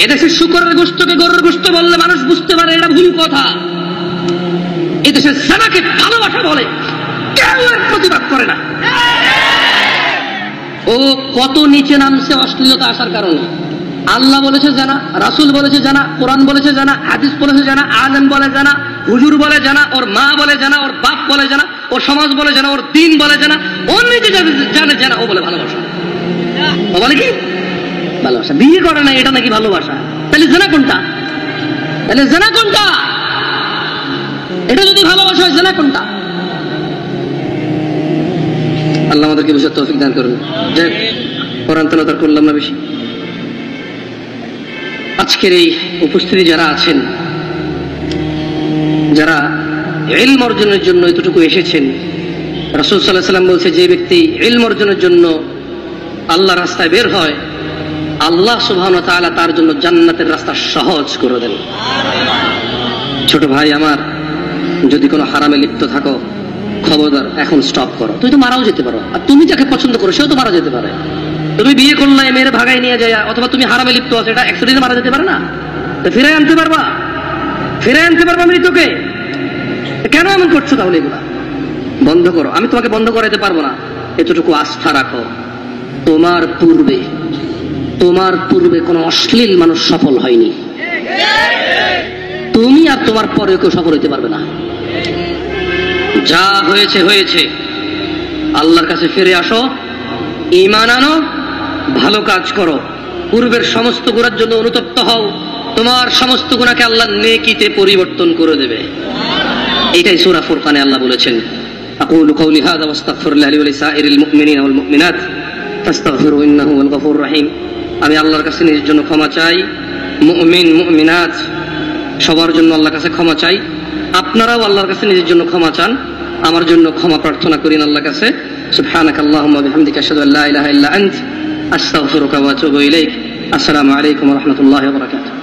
এদেশে শুকরের গোশতকে গরুর গোশত বললে মানুষ বুঝতে পারে এটা ভুল কথা। এদেশে জানাকে ভালোবাসা বলে, কেউ এর প্রতিবাদ করে না। ও কত নিচে নামছে অশ্লীলতা আসার কারণে। আল্লাহ বলেছে জানা, রাসূল বলেছে জানা, কোরআন বলেছে জানা, হাদিস বলেছে জানা, আলেম বলে জানা, হুজুর বলে জানা, ওর মা বলে জানা, ওর বাপ বলে জানা, ওর সমাজ বলে জানা, ওর দিন বলে জানা, ওর নিজে জানে জানা, ও বলে ভালোবাসা। ও বলে কি ভালোবাসা? বিয়ে করে না, এটা নাকি ভালোবাসা? তাহলে জানা কোনটা? তাহলে জানা কোনটা? এটা যদি ভালোবাসা হয়, জানা কোনটা? আল্লাহ আমাদেরকে বুঝার তৌফিক দান করুন। যাই কোরআন তেলাওয়াত করলাম না বেশি। আজকের এই উপস্থিতি যারা আছেন, যারা ইলম অর্জনের জন্য এতটুকু এসেছেন, রাসূল সাল্লাল্লাহু আলাইহি ওয়াসাল্লাম বলছে যে ব্যক্তি ইলম অর্জনের জন্য আল্লাহর রাস্তায় বের হয়, আল্লাহ সুবহানাহু ওয়া তাআলা তার জন্য জান্নাতের রাস্তা সহজ করে দেন। ছোট ভাই আমার, যদি কোনো হারামে লিপ্ত থাকো, খবরদার এখন স্টপ করো। তুই তো মারাও যেতে পারো, আর তুমি যাকে পছন্দ করো সেও তো মারা যেতে পারে। তুমি বিয়ে করলে মেয়ের ভাগাই নিয়ে যায়, অথবা তুমি হারামে লিপ্ত আছো, এটা অ্যাক্সিডেন্টে মারা যেতে পারে না? তো ফিরে আনতে পারবা? ফিরে আনতে পারবা মৃতকে? কেন এমন করছো? তাহলে এগুলা বন্ধ করো। আমি তোমাকে বন্ধ করাইতে পারবো না, এতটুকু আস্থা রাখো, তোমার পূর্বে কোন অশ্লীল মানুষ সফল হয়নি, তুমি আর তোমার পরে কেউ সফল হইতে পারবে না। যা হয়েছে হয়েছে, আল্লাহর কাছে ফিরে আসো, ঈমান আনো, ভালো কাজ করো, পূর্বের সমস্ত গুনার জন্য অনুতপ্ত হও, তোমার সমস্ত গুনাহকে আল্লাহ নেকিতে পরিবর্তন করে দেবে। এটাই সূরা ফুরকানে আল্লাহ বলেছেন, আকুলু কওলি হাযা ওয়াস্তাগফিরুল্লাহ লি ওয়া লিসাইরিল মুমিনিনা ওয়াল মুমিনাত ফাস্তাগফিরু ইন্নাহু হুয়াল গফুরুর রহিম। আমি আল্লাহর কাছে নিজের জন্য ক্ষমা চাই, মুমিন মুমিনাত সবার জন্য আল্লাহর কাছে ক্ষমা চাই। আপনারাও আল্লাহর কাছে নিজের জন্য ক্ষমা চান, আমার জন্য ক্ষমা প্রার্থনা করেন আল্লাহর কাছে। সুবহানাকাল্লাহুম্মা বিহামদিকা আশহাদু আল্লা ইলাহা ইল্লা আনতা আস্তাগফিরুকা ওয়া আতুবু ইলাইক। আসসালামু আলাইকুম ওয়া রাহমাতুল্লাহি ওয়া বারাকাতুহু।